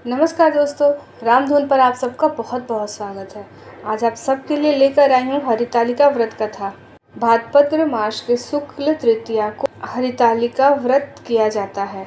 नमस्कार दोस्तों, रामधुन पर आप सबका बहुत बहुत स्वागत है। आज आप सबके लिए लेकर आई हूँ हरितालिका व्रत कथा। भाद्रपद मास के शुक्ल तृतीया को हरितालिका व्रत किया जाता है।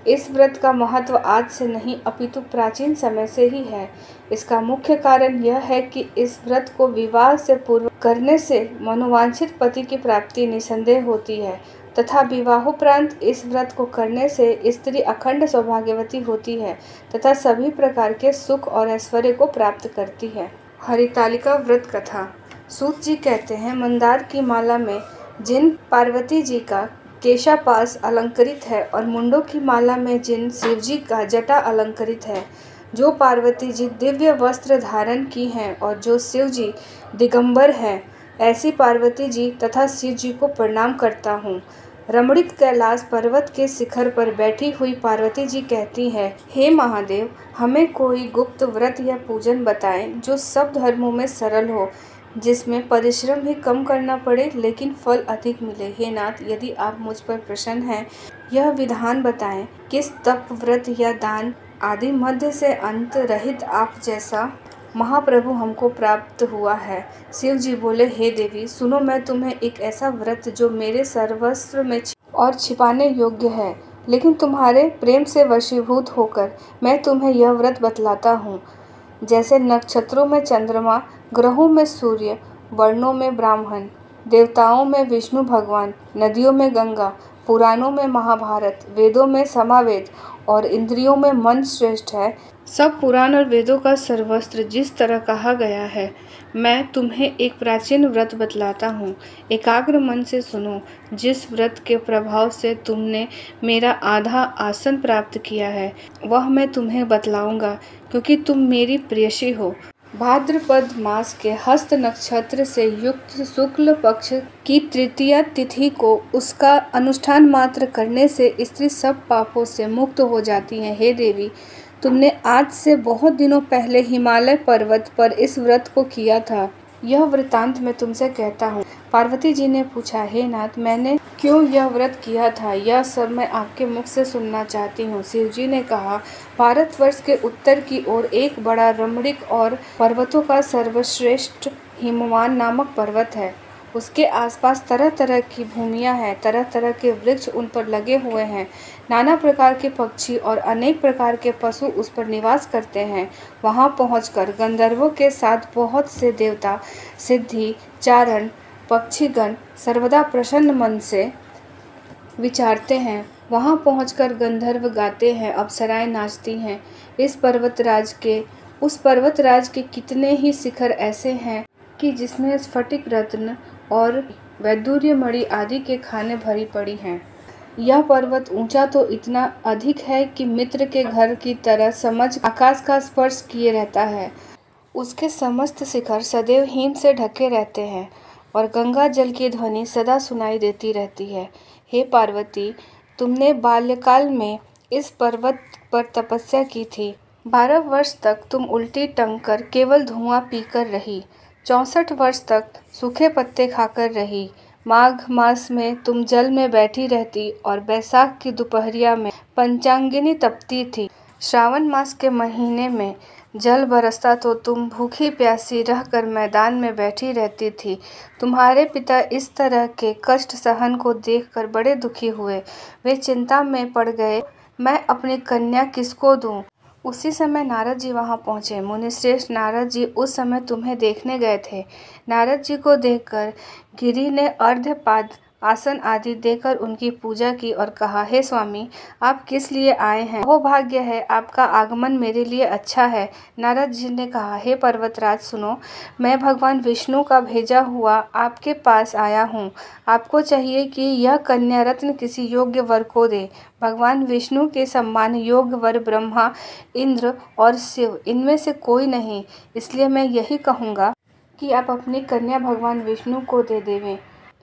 इस व्रत का महत्व आज से नहीं अपितु प्राचीन समय से ही है। इसका मुख्य कारण यह है कि इस व्रत को विवाह से पूर्व करने से मनोवांछित पति की प्राप्ति निसंदेह होती है तथा विवाहोपरांत इस व्रत को करने से स्त्री अखंड सौभाग्यवती होती है तथा सभी प्रकार के सुख और ऐश्वर्य को प्राप्त करती है। हरितालिका व्रत कथा। सूत जी कहते हैं, मंदार की माला में जिन पार्वती जी का केशापाश अलंकृत है और मुंडों की माला में जिन शिव जी का जटा अलंकृत है, जो पार्वती जी दिव्य वस्त्र धारण की हैं और जो शिव जी दिगंबर हैं, ऐसी पार्वती जी तथा शिव जी को प्रणाम करता हूँ। रमणीक कैलाश पर्वत के शिखर पर बैठी हुई पार्वती जी कहती हैं, हे महादेव, हमें कोई गुप्त व्रत या पूजन बताएं जो सब धर्मों में सरल हो, जिसमें परिश्रम भी कम करना पड़े लेकिन फल अधिक मिले। हे नाथ, यदि आप मुझ पर प्रसन्न हैं, यह विधान बताएं। किस तप, व्रत या दान आदि मध्य से अंत रहित आप जैसा महाप्रभु हमको प्राप्त हुआ है। शिव जी बोले, हे देवी, सुनो, मैं तुम्हें एक ऐसा व्रत जो मेरे सर्वस्व में और छिपाने योग्य है, लेकिन तुम्हारे प्रेम से वशीभूत होकर मैं तुम्हें यह व्रत बतलाता हूँ। जैसे नक्षत्रों में चंद्रमा, ग्रहों में सूर्य, वर्णों में ब्राह्मण, देवताओं में विष्णु भगवान, नदियों में गंगा, पुराणों में महाभारत, वेदों में समावेद और इंद्रियों में मन श्रेष्ठ है, सब पुराण और वेदों का सर्वस्त्र जिस तरह कहा गया है, मैं तुम्हें एक प्राचीन व्रत बतलाता हूँ। एकाग्र मन से सुनो। जिस व्रत के प्रभाव से तुमने मेरा आधा आसन प्राप्त किया है, वह मैं तुम्हें बतलाऊंगा, क्योंकि तुम मेरी प्रेयसी हो। भाद्रपद मास के हस्त नक्षत्र से युक्त शुक्ल पक्ष की तृतीया तिथि को उसका अनुष्ठान मात्र करने से स्त्री सब पापों से मुक्त हो जाती है। हे देवी, तुमने आज से बहुत दिनों पहले हिमालय पर्वत पर इस व्रत को किया था। यह वृतांत मैं तुमसे कहता हूँ। पार्वती जी ने पूछा, हे नाथ, मैंने क्यों यह व्रत किया था, यह सब मैं आपके मुख से सुनना चाहती हूँ। शिव जी ने कहा, भारतवर्ष के उत्तर की ओर एक बड़ा रमणीक और पर्वतों का सर्वश्रेष्ठ हिमवान नामक पर्वत है। उसके आसपास तरह तरह की भूमियाँ हैं, तरह तरह के वृक्ष उन पर लगे हुए हैं, नाना प्रकार के पक्षी और अनेक प्रकार के पशु उस पर निवास करते हैं। वहाँ पहुंचकर गंधर्वों के साथ बहुत से देवता, सिद्धि, चारण, पक्षीगण सर्वदा प्रसन्न मन से विचारते हैं। वहाँ पहुंचकर गंधर्व गाते हैं, अप्सराएं नाचती हैं। उस पर्वतराज के कितने ही शिखर ऐसे हैं कि जिसमें स्फटिक रत्न और वैदूर्य मणि आदि के खाने भरी पड़ी हैं। यह पर्वत ऊंचा तो इतना अधिक है कि मित्र के घर की तरह समझ आकाश का स्पर्श किए रहता है। उसके समस्त शिखर सदैव हिम से ढके रहते हैं और गंगा जल की ध्वनि सदा सुनाई देती रहती है। हे पार्वती, तुमने बाल्यकाल में इस पर्वत पर तपस्या की थी। 12 वर्ष तक तुम उल्टी टंग कर केवल धुआं पीकर रही। 64 वर्ष तक सूखे पत्ते खाकर रही। माघ मास में तुम जल में बैठी रहती और बैसाख की दोपहरिया में पंचांगिनी तपती थी। श्रावण मास के महीने में जल बरसता तो तुम भूखी प्यासी रहकर मैदान में बैठी रहती थी। तुम्हारे पिता इस तरह के कष्ट सहन को देखकर बड़े दुखी हुए। वे चिंता में पड़ गए, मैं अपनी कन्या किसको दूं? उसी समय नारद जी वहां पहुंचे। मुनिश्रेष्ठ नारद जी उस समय तुम्हें देखने गए थे। नारद जी को देखकर गिरि ने अर्घ्यपाद, आसन आदि देकर उनकी पूजा की और कहा, हे स्वामी, आप किस लिए आए हैं? वो भाग्य है, आपका आगमन मेरे लिए अच्छा है। नारद जी ने कहा, हे पर्वतराज, सुनो, मैं भगवान विष्णु का भेजा हुआ आपके पास आया हूँ। आपको चाहिए कि यह कन्या रत्न किसी योग्य वर को दे। भगवान विष्णु के सम्मान योग्य वर ब्रह्मा, इंद्र और शिव, इनमें से कोई नहीं। इसलिए मैं यही कहूँगा कि आप अपनी कन्या भगवान विष्णु को दे देवें।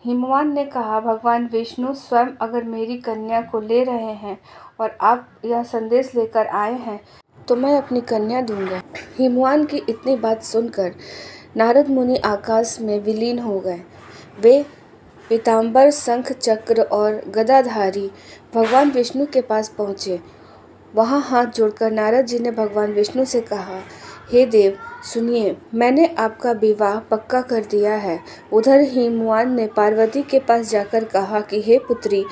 हिमवान ने कहा, भगवान विष्णु स्वयं अगर मेरी कन्या को ले रहे हैं और आप यह संदेश लेकर आए हैं, तो मैं अपनी कन्या दूंगा। हिमवान की इतनी बात सुनकर नारद मुनि आकाश में विलीन हो गए। वे पीताम्बर, शंख, चक्र और गदाधारी भगवान विष्णु के पास पहुँचे। वहाँ हाथ जोड़कर नारद जी ने भगवान विष्णु से कहा, हे देव सुनिए, मैंने आपका विवाह पक्का कर दिया है। उधर हिमवान ने पार्वती के पास जाकर कहा कि हे पुत्री,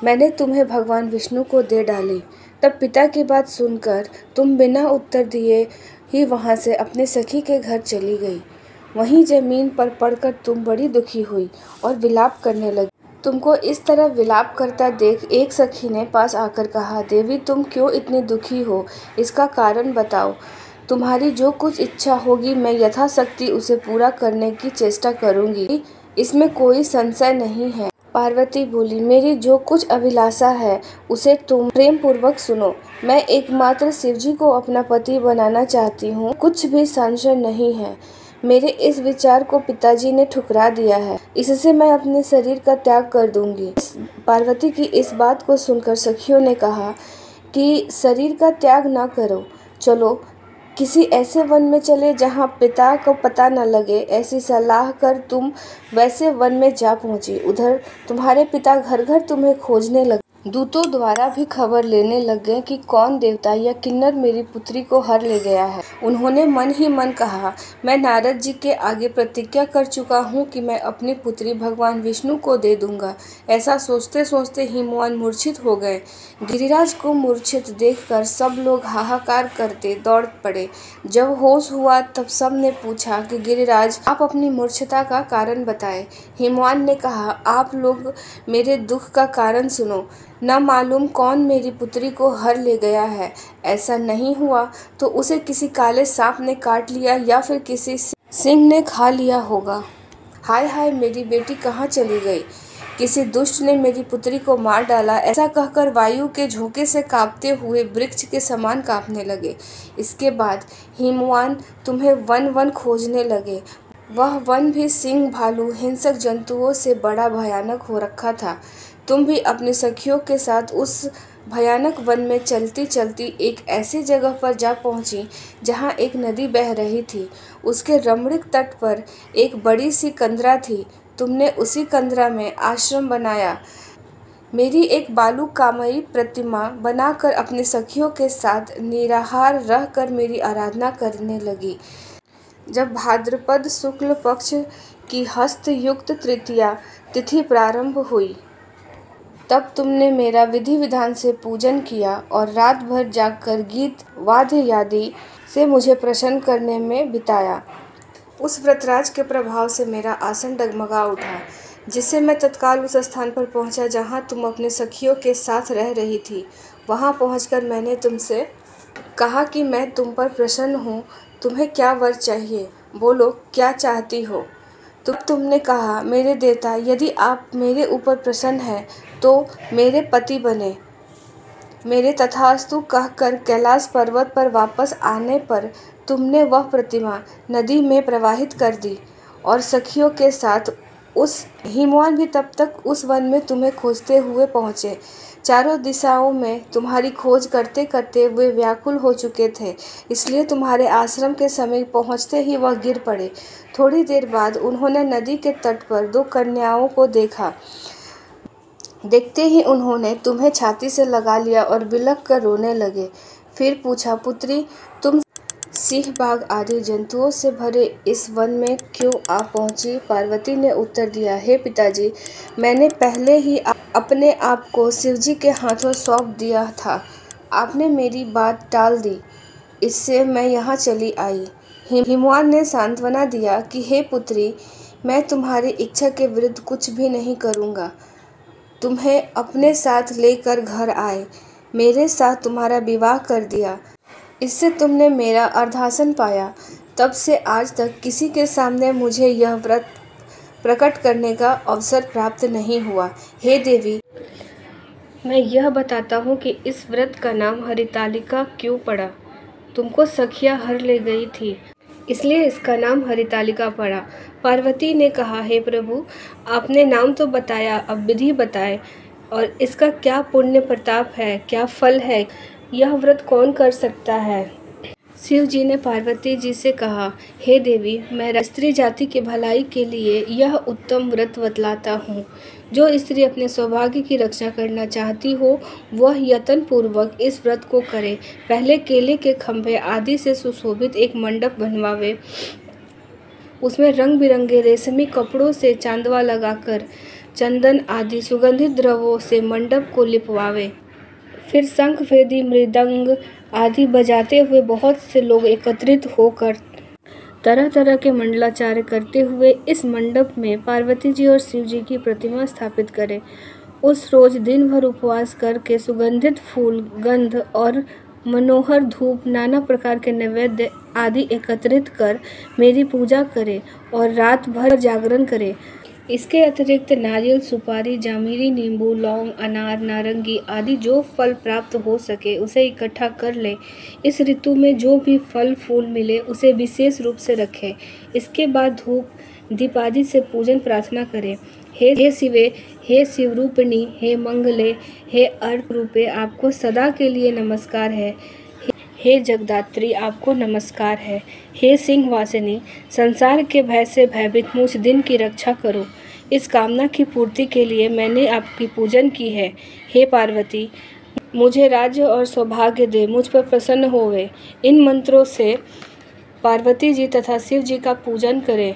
मैंने तुम्हें भगवान विष्णु को दे डाली। तब पिता की बात सुनकर तुम बिना उत्तर दिए ही वहाँ से अपने सखी के घर चली गई। वहीं जमीन पर पड़कर तुम बड़ी दुखी हुई और विलाप करने लगी। तुमको इस तरह विलाप करता देख एक सखी ने पास आकर कहा, देवी तुम क्यों इतनी दुखी हो, इसका कारण बताओ। तुम्हारी जो कुछ इच्छा होगी मैं यथाशक्ति उसे पूरा करने की चेष्टा करूंगी, इसमें कोई संशय नहीं है। पार्वती बोली, मेरी जो कुछ अभिलाषा है उसे तुम प्रेम पूर्वक सुनो। मैं एकमात्र शिवजी को अपना पति बनाना चाहती हूँ, कुछ भी संशय नहीं है। मेरे इस विचार को पिताजी ने ठुकरा दिया है, इससे मैं अपने शरीर का त्याग कर दूंगी। पार्वती की इस बात को सुनकर सखियों ने कहा कि शरीर का त्याग न करो, चलो किसी ऐसे वन में चले जहाँ पिता को पता न लगे। ऐसी सलाह कर तुम वैसे वन में जा पहुँची। उधर तुम्हारे पिता घर घर तुम्हें खोजने लगे। दूतों द्वारा भी खबर लेने लग गए कि कौन देवता या किन्नर मेरी पुत्री को हर ले गया है। उन्होंने मन ही मन कहा, मैं नारद जी के आगे प्रतिज्ञा कर चुका हूँ कि मैं अपनी पुत्री भगवान विष्णु को दे दूंगा। ऐसा सोचते सोचते हिमवान मूर्छित हो गए। गिरिराज को मूर्छित देखकर सब लोग हाहाकार करते दौड़ पड़े। जब होश हुआ तब सब ने पूछा कि गिरिराज आप अपनी मूर्छता का कारण बताएं। हिमवान ने कहा, आप लोग मेरे दुख का कारण सुनो। न मालूम कौन मेरी पुत्री को हर ले गया है। ऐसा नहीं हुआ तो उसे किसी काले सांप ने काट लिया या फिर किसी सिंह ने खा लिया होगा। हाय हाय, मेरी बेटी कहाँ चली गई? किसी दुष्ट ने मेरी पुत्री को मार डाला। ऐसा कहकर वायु के झोंके से कांपते हुए वृक्ष के समान कांपने लगे। इसके बाद हिमवान तुम्हें वन वन खोजने लगे। वह वन भी सिंह, भालू, हिंसक जंतुओं से बड़ा भयानक हो रखा था। तुम भी अपनी सखियों के साथ उस भयानक वन में चलती चलती एक ऐसी जगह पर जा पहुंची जहां एक नदी बह रही थी। उसके रमणीक तट पर एक बड़ी सी कंदरा थी। तुमने उसी कंदरा में आश्रम बनाया। मेरी एक बालू कामयी प्रतिमा बनाकर अपनी सखियों के साथ निराहार रहकर मेरी आराधना करने लगी। जब भाद्रपद शुक्ल पक्ष की हस्त युक्त तृतीया तिथि प्रारंभ हुई तब तुमने मेरा विधि विधान से पूजन किया और रात भर जागकर गीत वाद्य आदि से मुझे प्रसन्न करने में बिताया। उस व्रतराज के प्रभाव से मेरा आसन डगमगा उठा, जिससे मैं तत्काल उस स्थान पर पहुंचा जहां तुम अपने सखियों के साथ रह रही थी। वहां पहुंचकर मैंने तुमसे कहा कि मैं तुम पर प्रसन्न हूँ। तुम्हें क्या वर चाहिए, बोलो क्या चाहती हो। तुमने कहा, मेरे देवता, यदि आप मेरे ऊपर प्रसन्न हैं तो मेरे पति बने। मेरे तथास्तु कहकर कैलाश पर्वत पर वापस आने पर तुमने वह प्रतिमा नदी में प्रवाहित कर दी और सखियों के साथ उस हिमवान भी तब तक उस वन में तुम्हें खोजते हुए पहुँचे। चारों दिशाओं में तुम्हारी खोज करते करते वे व्याकुल हो चुके थे, इसलिए तुम्हारे आश्रम के समीप पहुँचते ही वह गिर पड़े। थोड़ी देर बाद उन्होंने नदी के तट पर दो कन्याओं को देखा। देखते ही उन्होंने तुम्हें छाती से लगा लिया और बिलख कर रोने लगे। फिर पूछा, पुत्री तुम सिंह, बाघ आदि जंतुओं से भरे इस वन में क्यों आ पहुंची? पार्वती ने उत्तर दिया, हे पिताजी, मैंने पहले ही अपने आप को शिवजी के हाथों सौंप दिया था। आपने मेरी बात टाल दी, इससे मैं यहाँ चली आई। हिमवान ने सांत्वना दिया कि हे पुत्री, मैं तुम्हारी इच्छा के विरुद्ध कुछ भी नहीं करूँगा। तुम्हें अपने साथ लेकर घर आए, मेरे साथ तुम्हारा विवाह कर दिया। इससे तुमने मेरा अर्धासन पाया। तब से आज तक किसी के सामने मुझे यह व्रत प्रकट करने का अवसर प्राप्त नहीं हुआ। हे देवी, मैं यह बताता हूँ कि इस व्रत का नाम हरितालिका क्यों पड़ा। तुमको सखिया हर ले गई थी, इसलिए इसका नाम हरितालिका पड़ा। पार्वती ने कहा, हे प्रभु, आपने नाम तो बताया, अब विधि बताए और इसका क्या पुण्य प्रताप है, क्या फल है, यह व्रत कौन कर सकता है? शिव जी ने पार्वती जी से कहा, हे देवी, मैं स्त्री जाति की भलाई के लिए यह उत्तम व्रत बतलाता हूँ। जो स्त्री अपने सौभाग्य की रक्षा करना चाहती हो वह यत्न पूर्वक इस व्रत को करे। पहले केले के खंभे आदि से सुशोभित एक मंडप बनवावे, उसमें रंग बिरंगे रेशमी कपड़ों से चांदवा लगाकर चंदन आदि सुगंधित द्रव्यों से मंडप को लिपवावे। फिर शंख, वेदी, मृदंग आदि बजाते हुए बहुत से लोग एकत्रित होकर तरह तरह के मंडलाचार्य करते हुए इस मंडप में पार्वती जी और शिव जी की प्रतिमा स्थापित करें। उस रोज दिन भर उपवास करके सुगंधित फूल, गंध और मनोहर धूप, नाना प्रकार के नैवेद्य आदि एकत्रित कर मेरी पूजा करें और रात भर जागरण करें। इसके अतिरिक्त नारियल, सुपारी, जामुनी, नींबू, लौंग, अनार, नारंगी आदि जो फल प्राप्त हो सके उसे इकट्ठा कर ले। इस ऋतु में जो भी फल फूल मिले उसे विशेष रूप से रखें। इसके बाद धूप दीप आदि से पूजन प्रार्थना करें। हे शिवे, हे शिवरूपिणी, हे मंगले, हे अर्क रूपे, आपको सदा के लिए नमस्कार है। हे जगदात्री, आपको नमस्कार है। हे सिंहवासिनी, संसार के भय से भयभीत मुझ दिन की रक्षा करो। इस कामना की पूर्ति के लिए मैंने आपकी पूजन की है। हे पार्वती, मुझे राज्य और सौभाग्य दे, मुझ पर प्रसन्न होवे। इन मंत्रों से पार्वती जी तथा शिव जी का पूजन करें।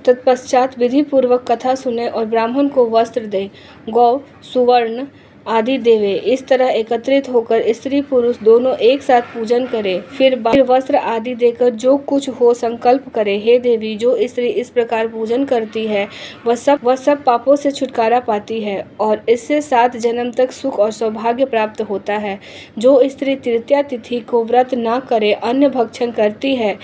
तत्पश्चात विधि पूर्वक कथा सुने और ब्राह्मण को वस्त्र दे, गौ, सुवर्ण आदि देवे। इस तरह एकत्रित होकर स्त्री पुरुष दोनों एक साथ पूजन करें। फिर वस्त्र आदि देकर जो कुछ हो संकल्प करे। हे देवी, जो स्त्री इस प्रकार पूजन करती है वह सब पापों से छुटकारा पाती है और इससे 7 जन्म तक सुख और सौभाग्य प्राप्त होता है। जो स्त्री तृतीया तिथि को व्रत न करे, अन्न भक्षण करती है,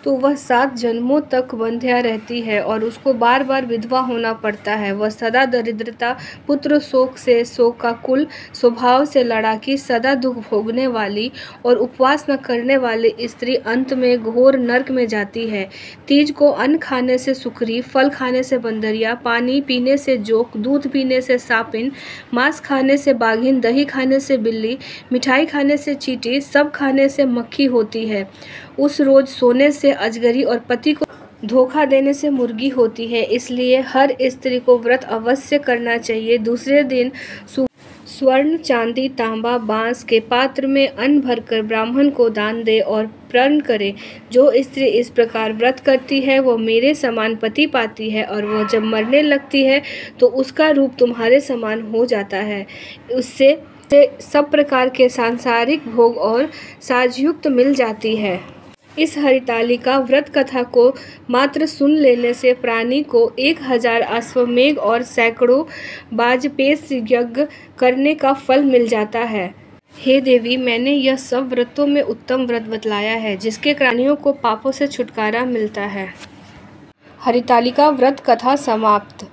तो वह 7 जन्मों तक बंध्या रहती है और उसको बार बार विधवा होना पड़ता है। वह सदा दरिद्रता, पुत्र शोक से शोकाकुल, स्वभाव से लड़ाकी, सदा दुख भोगने वाली और उपवास न करने वाली स्त्री अंत में घोर नरक में जाती है। तीज को अन्न खाने से सुकरी, फल खाने से बंदरिया, पानी पीने से जोक, दूध पीने से सापिन, मांस खाने से बाघिन, दही खाने से बिल्ली, मिठाई खाने से चींटी, सब खाने से मक्खी होती है। उस रोज सोने से अजगरी और पति को धोखा देने से मुर्गी होती है। इसलिए हर स्त्री को व्रत अवश्य करना चाहिए। दूसरे दिन स्वर्ण, चांदी, तांबा, बांस के पात्र में अन्न भरकर ब्राह्मण को दान दे और प्रण करे। जो स्त्री इस प्रकार व्रत करती है वो मेरे समान पति पाती है और वह जब मरने लगती है तो उसका रूप तुम्हारे समान हो जाता है। उससे सब प्रकार के सांसारिक भोग और साजयुक्त मिल जाती है। इस हरितालिका व्रत कथा को मात्र सुन लेने से प्राणी को 1000 अश्वमेघ और सैकड़ों बाजपेश यज्ञ करने का फल मिल जाता है। हे देवी, मैंने यह सब व्रतों में उत्तम व्रत बतलाया है जिसके प्राणियों को पापों से छुटकारा मिलता है। हरितालिका व्रत कथा समाप्त।